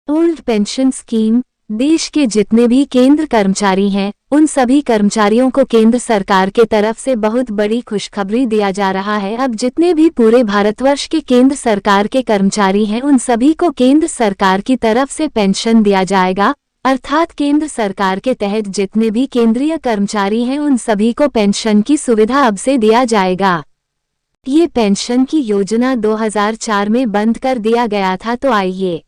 Old pension scheme. देश के जितने भी केंद्र कर्मचारी हैं, उन सभी कर्मचारियों को केंद्र सरकार के तरफ से बहुत बड़ी खुशखबरी दिया जा रहा है। अब जितने भी पूरे भारतवर्ष के केंद्र सरकार के कर्मचारी हैं, उन सभी को केंद्र सरकार की तरफ से पेंशन दिया जाएगा। अर्थात केंद्र सरकार के तहत जितने भी केंद्रीय कर्मचारी हैं, उन सभी को पेंशन की सुविधा अब से दिया जाएगा। ये पेंशन की योजना 2004 में बंद कर दिया गया था। तो आइए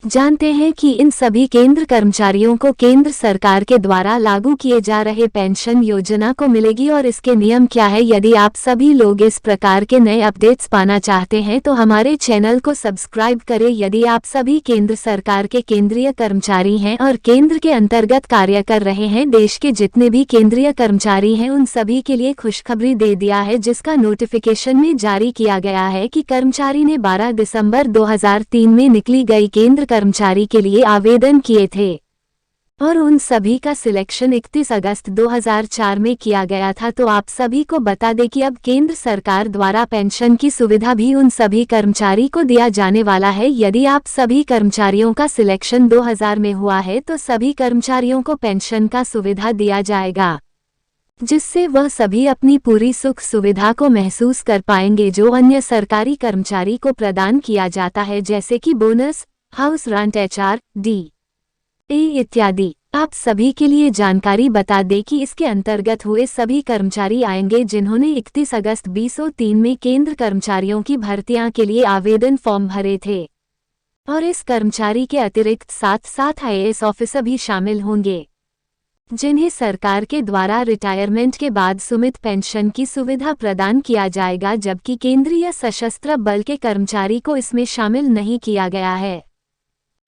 जानते हैं कि इन सभी केंद्र कर्मचारियों को केंद्र सरकार के द्वारा लागू किए जा रहे पेंशन योजना को मिलेगी और इसके नियम क्या है। यदि आप सभी लोग इस प्रकार के नए अपडेट्स पाना चाहते हैं तो हमारे चैनल को सब्सक्राइब करें। यदि आप सभी केंद्र सरकार के केंद्रीय कर्मचारी हैं और केंद्र के अंतर्गत कार्य कर रहे हैं, देश के जितने भी केंद्रीय कर्मचारी हैं, उन सभी के लिए खुशखबरी दे दिया है, जिसका नोटिफिकेशन में जारी किया गया है कि कर्मचारी ने 12 दिसंबर 2003 में निकली गई केंद्र कर्मचारी के लिए आवेदन किए थे और उन सभी का सिलेक्शन 31 अगस्त 2004 में किया गया था। तो आप सभी को बता दें कि अब केंद्र सरकार द्वारा पेंशन की सुविधा भी उन सभी कर्मचारी को दिया जाने वाला है। यदि आप सभी कर्मचारियों का सिलेक्शन 2000 में हुआ है तो सभी कर्मचारियों को पेंशन का सुविधा दिया जाएगा, जिससे वह सभी अपनी पूरी सुख सुविधा को महसूस कर पाएंगे जो अन्य सरकारी कर्मचारी को प्रदान किया जाता है, जैसे कि बोनस, हाउस रेंट, HRD इत्यादि। आप सभी के लिए जानकारी बता दें कि इसके अंतर्गत हुए सभी कर्मचारी आएंगे जिन्होंने 31 अगस्त 2003 में केंद्र कर्मचारियों की भर्तियां के लिए आवेदन फॉर्म भरे थे और इस कर्मचारी के अतिरिक्त 7 IAS ऑफिसर भी शामिल होंगे, जिन्हें सरकार के द्वारा रिटायरमेंट के बाद सुमित पेंशन की सुविधा प्रदान किया जाएगा, जबकि केंद्रीय सशस्त्र बल के कर्मचारी को इसमें शामिल नहीं किया गया है।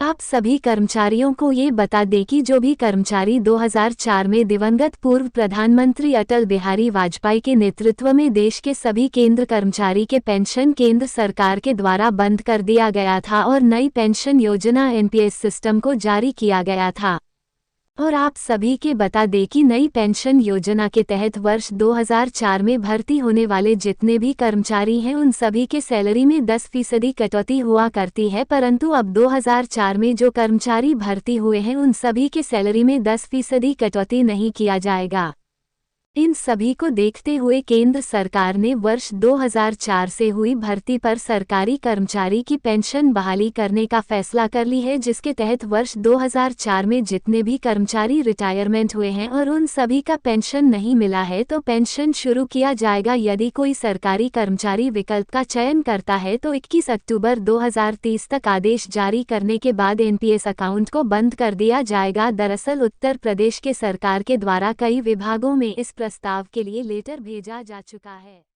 आप सभी कर्मचारियों को ये बता दें कि जो भी कर्मचारी 2004 में दिवंगत पूर्व प्रधानमंत्री अटल बिहारी वाजपेयी के नेतृत्व में देश के सभी केंद्र कर्मचारी के पेंशन केंद्र सरकार के द्वारा बंद कर दिया गया था और नई पेंशन योजना NPS सिस्टम को जारी किया गया था। और आप सभी के बता दें कि नई पेंशन योजना के तहत वर्ष 2004 में भर्ती होने वाले जितने भी कर्मचारी हैं, उन सभी के सैलरी में 10% कटौती हुआ करती है, परंतु अब 2004 में जो कर्मचारी भर्ती हुए हैं उन सभी के सैलरी में 10% कटौती नहीं किया जाएगा। इन सभी को देखते हुए केंद्र सरकार ने वर्ष 2004 से हुई भर्ती पर सरकारी कर्मचारी की पेंशन बहाली करने का फैसला कर ली है, जिसके तहत वर्ष 2004 में जितने भी कर्मचारी रिटायरमेंट हुए हैं और उन सभी का पेंशन नहीं मिला है तो पेंशन शुरू किया जाएगा। यदि कोई सरकारी कर्मचारी विकल्प का चयन करता है तो 21 अक्टूबर 2030 तक आदेश जारी करने के बाद NPS अकाउंट को बंद कर दिया जाएगा। दरअसल उत्तर प्रदेश के सरकार के द्वारा कई विभागों में इस प्रस्ताव के लिए लेटर भेजा जा चुका है।